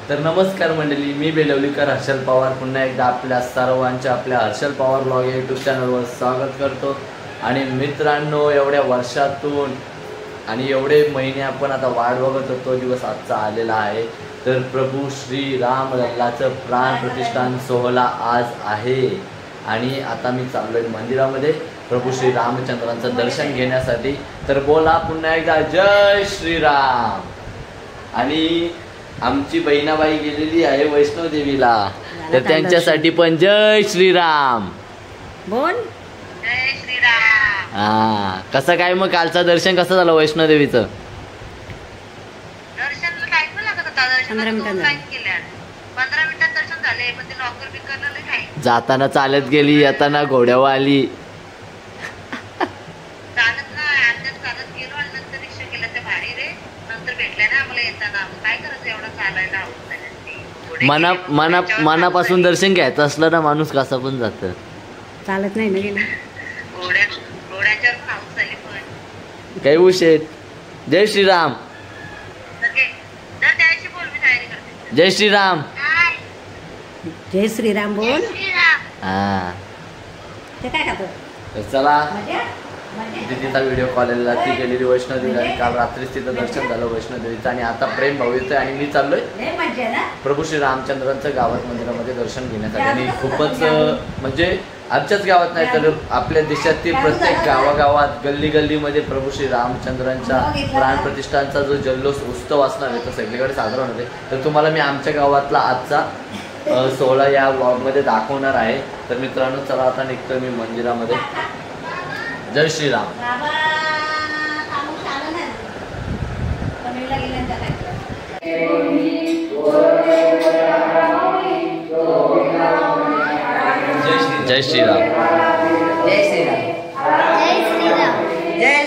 तर नमस्कार मंडळी, मी बेलवलीकर हर्षल पवार पुन्हा एकदा आपल्या सर्वांच्या आपल्या हर्षल पवार ब्लॉग या यूट्यूब चॅनलवर स्वागत करतो। आणि मित्रांनो, एवढ्या वर्षातून आणि एवढे महिने आपण आता वाट बघत होतो, दिवस आजचा आलेला आहे। तर प्रभू श्री राम लल्लाचं प्राण प्रतिष्ठान सोहळा आज आहे आणि आता मी चाललोय मंदिरामध्ये प्रभू श्री रामचंद्रांचं दर्शन घेण्यासाठी। तर बोला पुन्हा एकदा जय श्रीराम। आणि आमची बहिणाबाई गेलेली आहे वैष्णव देवीला, तर त्यांच्यासाठी पण जय श्रीराम बोल। जय श्रीराम। हा, कसं काय मग कालचं दर्शन कसं झालं वैष्णव देवीचं? दर्शनला टाइम लागत होता, 15 मिनिटं टाइम केल्या 15 मिनिटात दर्शन झाले, पण ते लॉकर बिकरला नाही काय। जाताना चालत गेली, येताना घोड्यावर आली। चालत नाही, आत्ताच चालत गेलो आणि नंतर रिक्षा केला ते भारी रे, नंतर भेटल्या ना आम्हाला येताना। काय करायचं एवढं चालायला मनापासून दर्शन घ्यायचं असलं ना माणूस कसं पण जात, चालत नाही ना गेलं। घोड्याच्यावर पाऊस झाली पण काही उशीर। जय श्रीराम। त्याशी बोल, मी तयारी करते। जय श्रीराम। जय श्रीराम बोल। हा, ते काय खातो? तर चला, तिचा व्हिडिओ कॉलला ती गेलेली वैष्णोदेवी आणि काल रात्रीच तिथं दर्शन झालं वैष्णोदेवीचं। आणि आता प्रेम भाऊ येतोय आणि मी चाललोय प्रभू श्री रामचंद्रांचं गावात मंदिरामध्ये दर्शन घेण्यासाठी। आणि खूपच म्हणजे आमच्याच गावात नाही तर आपल्या देशातील प्रत्येक गावागावात गल्ली गल्लीमध्ये प्रभू श्री रामचंद्रांच्या प्राण प्रतिष्ठानचा जो जल्लोष उत्सव असणार आहे तो सगळीकडे साजरा होणार आहे। तर तुम्हाला मी आमच्या गावातला आजचा सोहळा या व्लॉगमध्ये दाखवणार आहे। तर मित्रांनो चला, आता निघतोय मी मंदिरामध्ये। जय श्रीराम। जय श्रीराम। जय श्रीराम। जय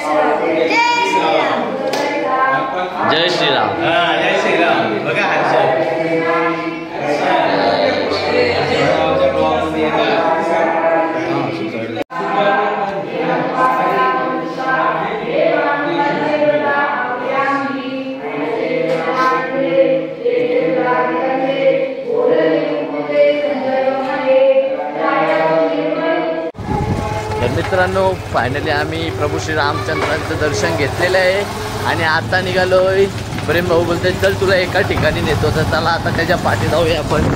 श्रीराम। जय श्रीराम। जय श्रीराम। बघा मित्रांनो, फायनली आम्ही प्रभू श्री रामचंद्रांचं दर्शन घेतलेलं आहे आणि आता निघालोय। प्रेम भाऊ बोलतोय चल तुला एका ठिकाणी नेतो, तर चला आता त्याच्या पाठी जाऊया आपण।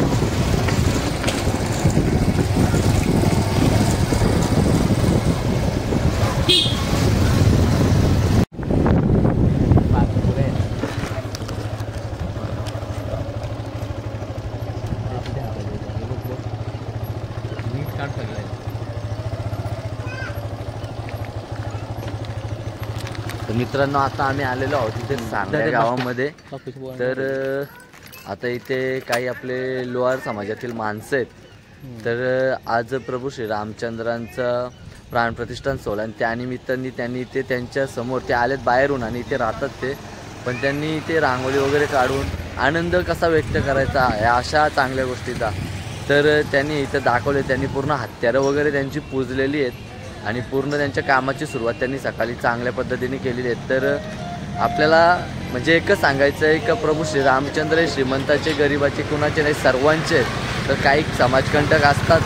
तर मित्रांनो, आता आम्ही आलेलो आहोत इथे सांगल्या गावामध्ये। तर आता इथे काही आपले लोहार समाजातील माणसं आहेत। तर आज प्रभू श्री रामचंद्रांचा प्राण प्रतिष्ठान सोहळा आणि त्यानिमित्ताने त्यांनी इथे त्यांच्या समोर ते आलेत बाहेरून आणि इथे राहतात ते, पण त्यांनी इथे रांगोळी वगैरे काढून आनंद कसा व्यक्त करायचा या अशा चांगल्या गोष्टीचा तर त्यांनी इथं दाखवले। त्यांनी पूर्ण हत्यारं वगैरे त्यांची पूजलेली आहेत आणि पूर्ण त्यांच्या कामाची सुरुवात त्यांनी सकाळी चांगल्या पद्धतीने केलेली आहे। तर आपल्याला म्हणजे एकच सांगायचं आहे का प्रभू श्री रामचंद्र हे श्रीमंताचे गरिबाचे कुणाचे नाही सर्वांचे। तर काही समाजकंटक असतात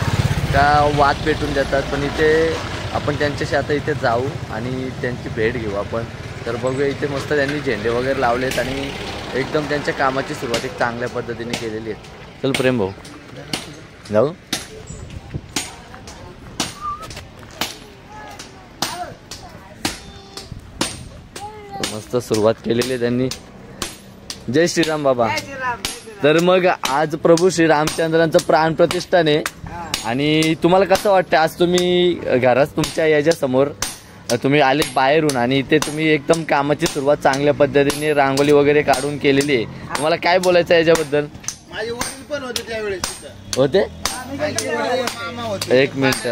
का वाद पेटून जातात, पण इथे आपण त्यांच्याशी आता इथे जाऊ आणि त्यांची भेट घेऊ आपण। तर बघूया, इथे मस्त त्यांनी झेंडे वगैरे लावलेत आणि एकदम त्यांच्या कामाची सुरुवात एक चांगल्या पद्धतीने केलेली आहे। चल प्रेम भाऊ जाऊ। मस्त सुरुवात केलेली आहे त्यांनी जय श्रीराम बाबा. तर मग आज प्रभू श्री रामचंद्रांचं प्राण प्रतिष्ठान आहे आणि तुम्हाला कसं वाटतं आज तुम्ही घरात तुमच्या याच्या समोर तुम्ही आले बाहेरून आणि इथे तुम्ही एकदम कामाची सुरुवात चांगल्या पद्धतीने रांगोळी वगैरे काढून केलेली आहे. तुम्हाला काय बोलायचं आहे याच्याबद्दल? माझे वडील पण होते त्यावेळेस होते. मामा होते. एक मिनिट.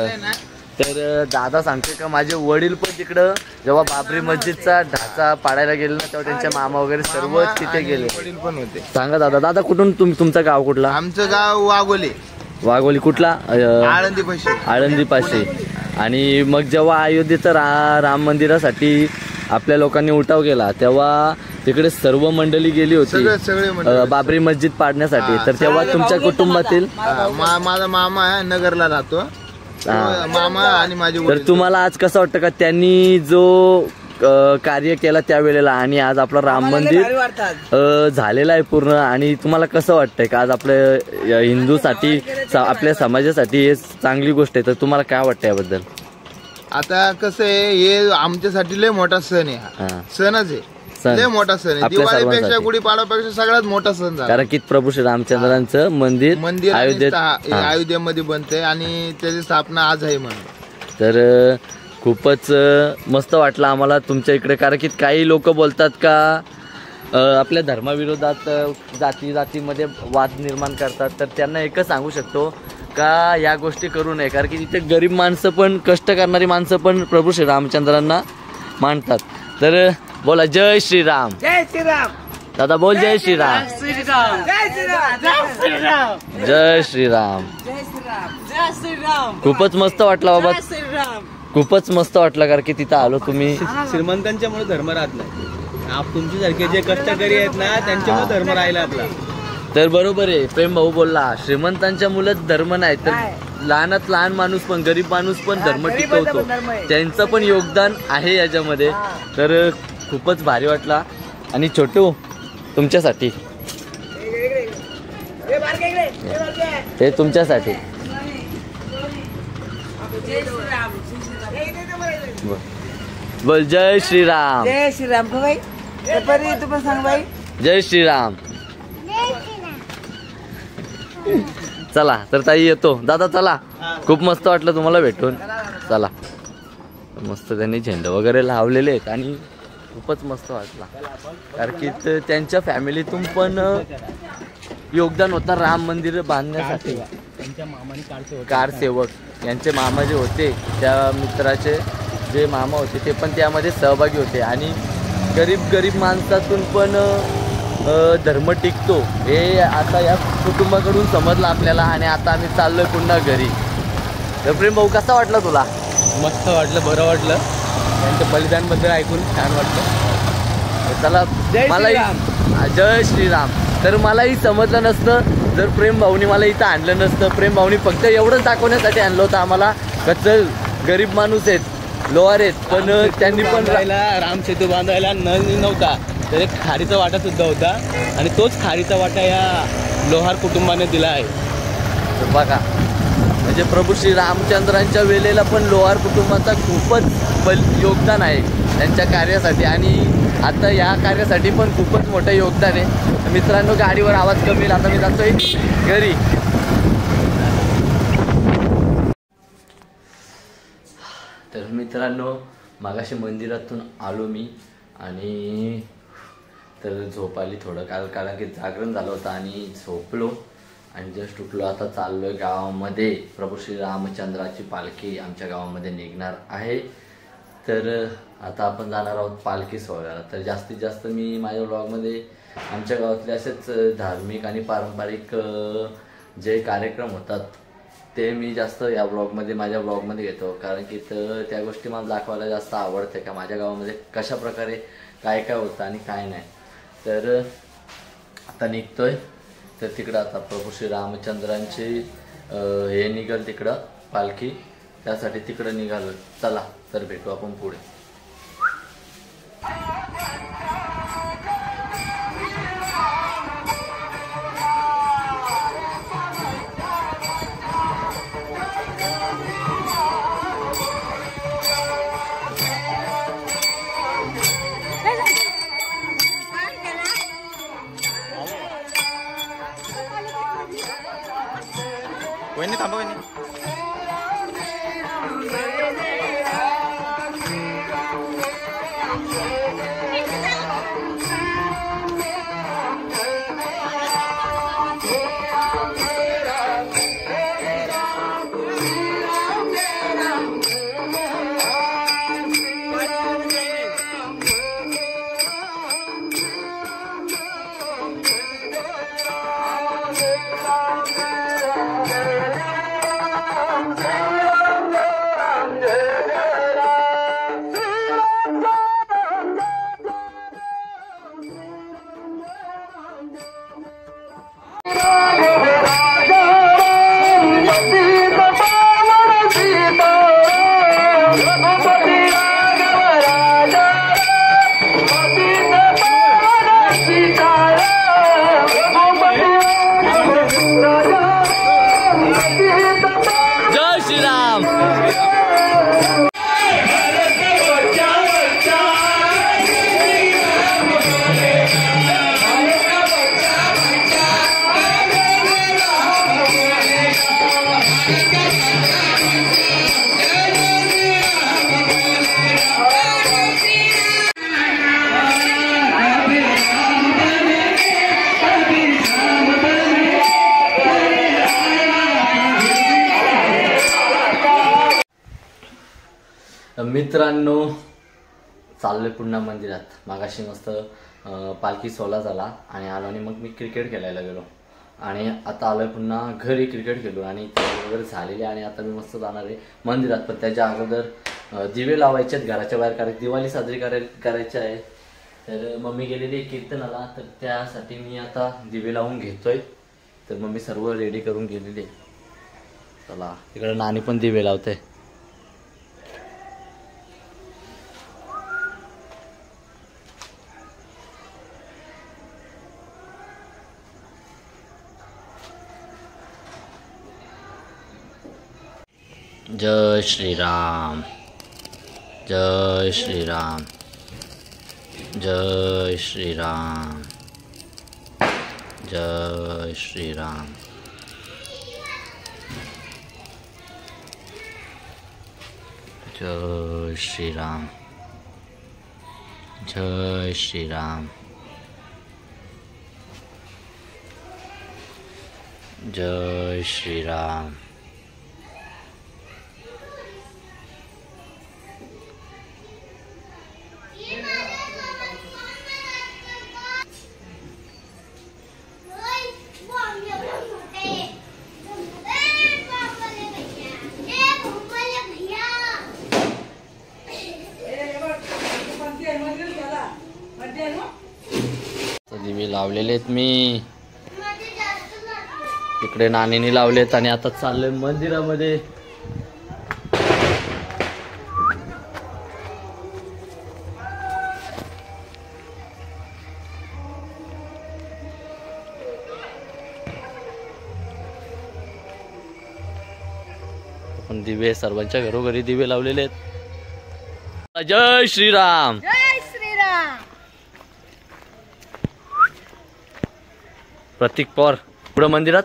तर दादा सांगते का माझे वडील पण तिकडं जेव्हा बाबरी मस्जिदचा ढाचा पाडायला गेले ना तेव्हा त्यांचे मामा वगैरे सर्व तिथे गेले. वडील पण होते. सांगा दादा. दादा कुठून तुमचं गाव कुठला? आमचं गाव वाघोली. वाघोली कुठला? आळंदी पाशी. आळंदी पाशी. आणि मग जेव्हा अयोध्येचं राम मंदिरासाठी आपल्या लोकांनी उठाव केला तेव्हा तिकडे सर्व मंडळी गेली होती सगळे बाबरी मस्जिद पाडण्यासाठी. तर तेव्हा तुमच्या कुटुंबातील माझा मामा आहे नगरला राहतो. मामा आणि माझे तर वडील. तुम्हाला आज कसं वाटतं का त्यांनी जो कार्य केला त्यावेळेला आणि आज आपलं राम मंदिर झालेलं आहे पूर्ण आणि तुम्हाला कसं वाटतंय का आज आपल्या हिंदूसाठी आपल्या समाजासाठी हे चांगली गोष्ट आहे. तर तुम्हाला काय वाटतं याबद्दल? आता कसं आहे हे आमच्यासाठी लय मोठा सण आहे. सणच आहे. लय मोठा सण आहे. दिवाळीपेक्षा गुढीपाडवापेक्षा सगळ्यात मोठा सण झाला. कारण की प्रभू श्री रामचंद्रांचं मंदिर अयोध्येमध्ये बनतंय आणि त्याची स्थापना आज आहे म्हणून. तर खूपच मस्त वाटलं आम्हाला तुमच्या इकडे. कारण की काही लोक बोलतात का आपल्या धर्माविरोधात जातीमध्ये वाद निर्माण करतात. तर त्यांना एकच सांगू शकतो का या गोष्टी करू नये. कारण की तिथे गरीब माणसं पण कष्ट करणारी माणसं पण प्रभू श्री रामचंद्रांना मानतात. तर बोला जय श्रीराम. जय श्रीराम. दादा बोल जय श्रीराम. जय श्रीराम. जय श्रीराम. खूपच मस्त वाटलं बाबा. खूपच मस्त वाटलं कारण की तिथं आलो. तुम्ही श्रीमंतांच्यामुळे धर्म राहत नाही. तुमच्यासारखे जे कष्टकरी आहेत ना त्यांच्यामुळे धर्म राहिला आपला. तर बरोबर आहे. प्रेम भाऊ बोलला श्रीमंतांच्या मुलं धर्म नाही तर लहानात लहान माणूस पण गरीब माणूस पण धर्म टिकवतो. त्यांचं पण योगदान आहे याच्यामध्ये. तर खूपच भारी वाटला. आणि छोटू तुमच्यासाठी हे तुमच्यासाठी बोल जय श्रीराम. जय श्रीराम भाई. तू पण सांग भाई. जय श्रीराम. चला तर ताई येतो. दादा चला. खूप मस्त वाटलं तुम्हाला भेटून. चला. मस्त त्यांनी झेंडे वगैरे लावलेले आहेत आणि खूपच मस्त वाटला कारण की त्यांच्या फॅमिलीतून पण योगदान होता राम मंदिर बांधण्यासाठी. कारसेवक यांचे मामा जे होते त्या मित्राचे जे मामा होते ते पण त्यामध्ये सहभागी होते. आणि गरीब माणसातून पण धर्म टिकतो हे आता या कुटुंबाकडून समजलं आपल्याला. आणि आता आम्ही चाललोय पुन्हा घरी. तर प्रेम भाऊ कसा वाटला तुला? मस्त वाटलं. बरं वाटलं. त्यांच्या बलिदानबद्दल ऐकून छान वाटलं. चला मलाही जय श्रीराम. तर मलाही समजलं नसतं जर प्रेम भाऊनी मला इथं आणलं नसतं. प्रेम भाऊनी फक्त एवढंच दाखवण्यासाठी आणलं होतं आम्हाला का चल गरीब माणूस आहेत लोहार आहेत पण त्यांनी पण राम सेतू बांधायला नव्हता तर एक खारीचा वाटा सुद्धा होता आणि तोच खारीचा वाटा या लोहार कुटुंबाने दिला आहे. बघा म्हणजे प्रभू श्री रामचंद्रांच्या वेळेला पण लोहार कुटुंबाचा खूपच योगदान आहे त्यांच्या कार्यासाठी. आणि आता या कार्यासाठी पण खूपच मोठं योगदान आहे. मित्रांनो गाडीवर आवाज कमी येईल. आता मी जातोय घरी. तर मित्रांनो मागाशी मंदिरातून आलो मी आणि तर झोप आली थोडं कारण की जागरण झालं होतं आणि झोपलो आणि जस्ट उठलो. आता चाललोय गावामध्ये. प्रभू श्री रामचंद्राची पालखी आमच्या गावामध्ये निघणार आहे. तर आता आपण जाणार आहोत पालखी सोहळ्याला. तर जास्तीत जास्त मी माझ्या ब्लॉगमध्ये आमच्या गावातले असेच धार्मिक आणि पारंपरिक जे कार्यक्रम होतात ते मी जास्त या माझ्या ब्लॉगमध्ये घेतो कारण की त्या गोष्टी मला दाखवायला जास्त आवडते का माझ्या गावामध्ये कशा प्रकारे काय काय होतं आणि काय नाही. तर आता निघतोय. तर तिकडं आता प्रभू श्री रामचंद्रांची हे निघाल तिकडं पालखी त्यासाठी तिकडं निघालो. चला तर भेटू आपण पुढे. थांबा मित्रांनो, चाललोय पुन्हा मंदिरात. मागाशी मस्त पालखी सोहळा झाला आणि आलो आणि मग मी क्रिकेट खेळायला गेलो आणि आता आलोय पुन्हा घरी. क्रिकेट खेळलो आणि वगैरे झालेले आणि आता मी मस्त जाणार आहे मंदिरात. पण त्याच्या अगोदर दिवे लावायचे आहेत घराच्या बाहेर, कारण दिवाळी साजरी करायची आहे. तर मम्मी गेलेली कीर्तनाला, तर त्यासाठी मी आता दिवे लावून घेतोय. तर मम्मी सर्व रेडी करून गेलेली. चला, इकडे नानी पण दिवे लावते. जय श्रीराम, जय श्रीराम, जय श्रीराम, जय श्रीराम, जय श्रीराम, जय श्रीराम, जय श्रीराम. दिवे लावलेले आहेत मी, इकडे नानीने लावलेत आणि आता चाललोय मंदिरामध्ये. पण दिवे सर्वांच्या घरोघरी दिवे लावलेले आहेत. जय श्रीराम, जय श्रीराम. प्रतीक पवार पुढं मंदिरात.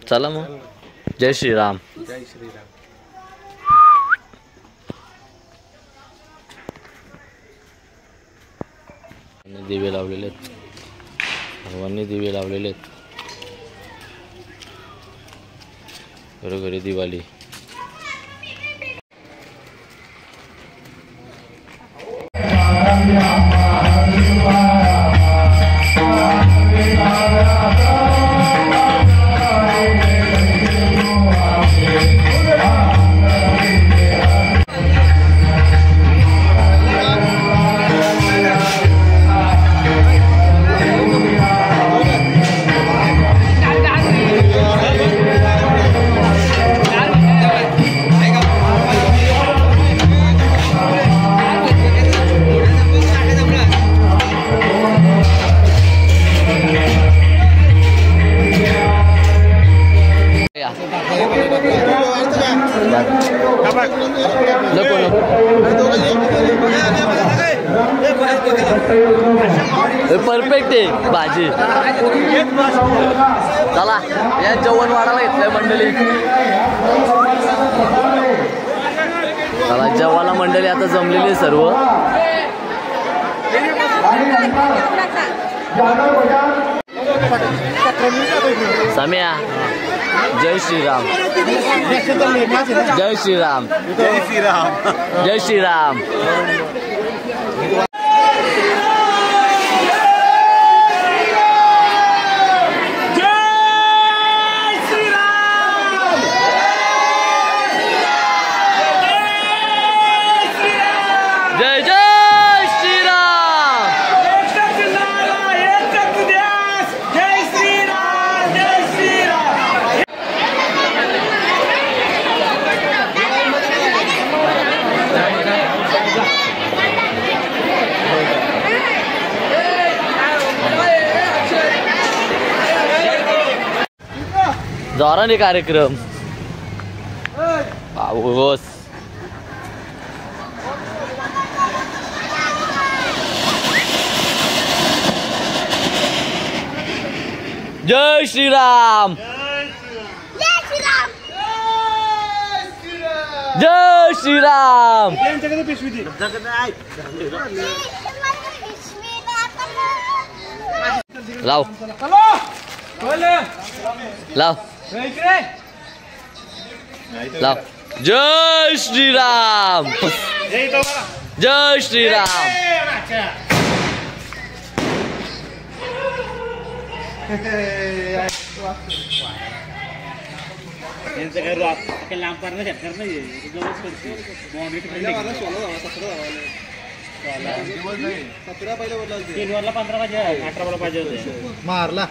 चला मग, जय श्रीराम. जय श्रीराम. दिवे लावलेले आहेत, सर्वांनी दिवे लावलेले आहेत. घरोघरी दिवाळी. परफेक्ट आहे भाजी. चला या जेवण वाढायला घेतलंय मंडळी. चला जेवायला मंडळी आता जमलेली आहे सर्व. सम्या जय श्रीराम. जय श्रीराम. जय श्रीराम. जय श्रीराम. जोराने कार्यक्रम पाऊस. जय श्रीराम. जय श्रीराम. लाव लाव लाव. जय श्रीराम. जय श्रीराम. मारला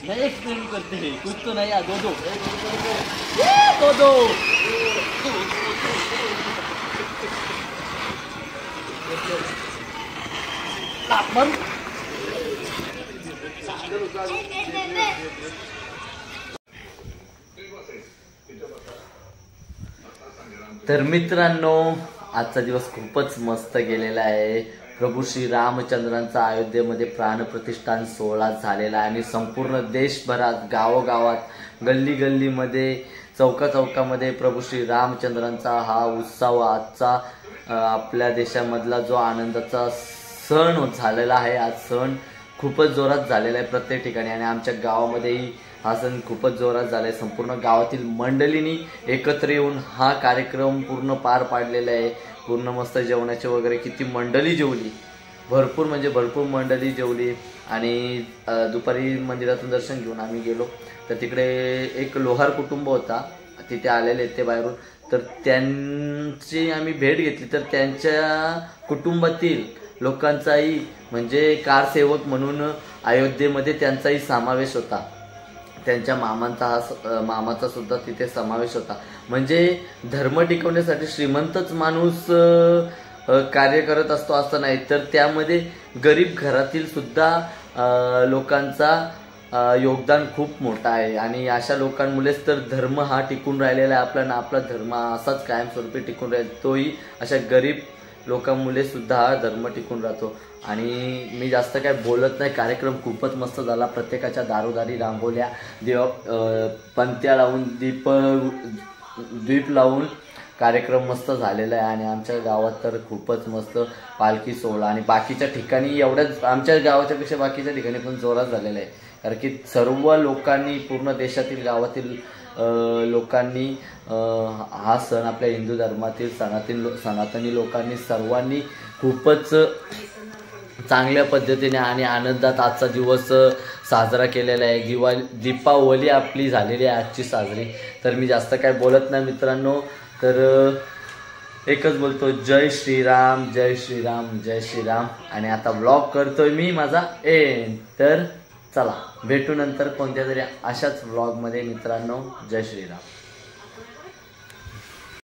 नहीं एक्सपेरिमेंट करते हैं कुछ तो नहीं. दो दो दो दो. तर मित्रांनो आजचा दिवस खूपच मस्त गेलेला आहे. प्रभू श्री रामचंद्रांचा अयोध्येमध्ये प्राणप्रतिष्ठान सोहळा झालेला आहे आणि संपूर्ण देशभरात गावोगावात गल्ली गल्लीमध्ये चौका चौकामध्ये प्रभू श्री रामचंद्रांचा हा उत्सव आजचा आपल्या देशामधला जो आनंदाचा सण झालेला आहे. आज सण खूपच जोरात झालेला आहे प्रत्येक ठिकाणी आणि आमच्या गावामध्येही हा सण खूपच जोरात झाला आहे. संपूर्ण गावातील मंडळींनी एकत्र येऊन हा कार्यक्रम पूर्ण पार पाडलेला आहे. पूर्ण मस्त जेवणाचे वगैरे किती मंडळी जेवली, भरपूर म्हणजे भरपूर मंडळी जेवली. आणि दुपारी मंदिरातून दर्शन घेऊन आम्ही गेलो तर तिकडे एक लोहार कुटुंब होता, तिथे आलेले ते बाहेरून. तर त्यांची आम्ही भेट घेतली तर त्यांच्या कुटुंबातील लोकांचाही म्हणजे कारसेवक म्हणून अयोध्येमध्ये त्यांचाही समावेश होता. त्यांच्या मामाचा सुद्धा तिथे समावेश होता. म्हणजे धर्म टिकवण्यासाठी श्रीमंतच माणूस कार्य करत असतो असं नाही, तर त्यामध्ये गरीब घरातील सुद्धा लोकांचा योगदान खूप मोठा आहे. आणि अशा लोकांमुळेच तर धर्म हा टिकून राहिलेला आहे. आपला धर्म असाच कायमस्वरूपी टिकून राहील, तोही अशा गरीब लोकांमुळे सुद्धा हा धर्म टिकून राहतो. आणि मी जास्त काय बोलत नाही. कार्यक्रम खूपच मस्त झाला. प्रत्येकाच्या दारोदारी रांगोल्या, पंत्या लावून दीप लावून कार्यक्रम मस्त झालेला आहे. आणि आमच्या गावात तर खूपच मस्त पालखी सोहळा आणि बाकीच्या ठिकाणी एवढ्याच आमच्या गावाच्या पेक्षा बाकीच्या ठिकाणी पण जोरात झालेला आहे. कारण की सर्व लोकांनी, पूर्ण देशातील गावातील लोकांनी हा सण आपल्या हिंदू धर्मातील सनातनी लोकांनी सर्वांनी खूपच चांगल्या पद्धतीने आणि आनंदात आजचा दिवस साजरा केलेला आहे. दीपावली आपली झालेली आहे आजची साजरी. तर मी जास्त काय बोलत नाही मित्रांनो, तर एकच बोलतो जय श्रीराम, जय श्रीराम, जय श्रीराम. आणि आता व्लॉग करतोय मी माझा एंड. तर चला भेटू नंतर कोणत्या तरी अशाच व्लॉगमध्ये मित्रांनो. जय श्रीराम.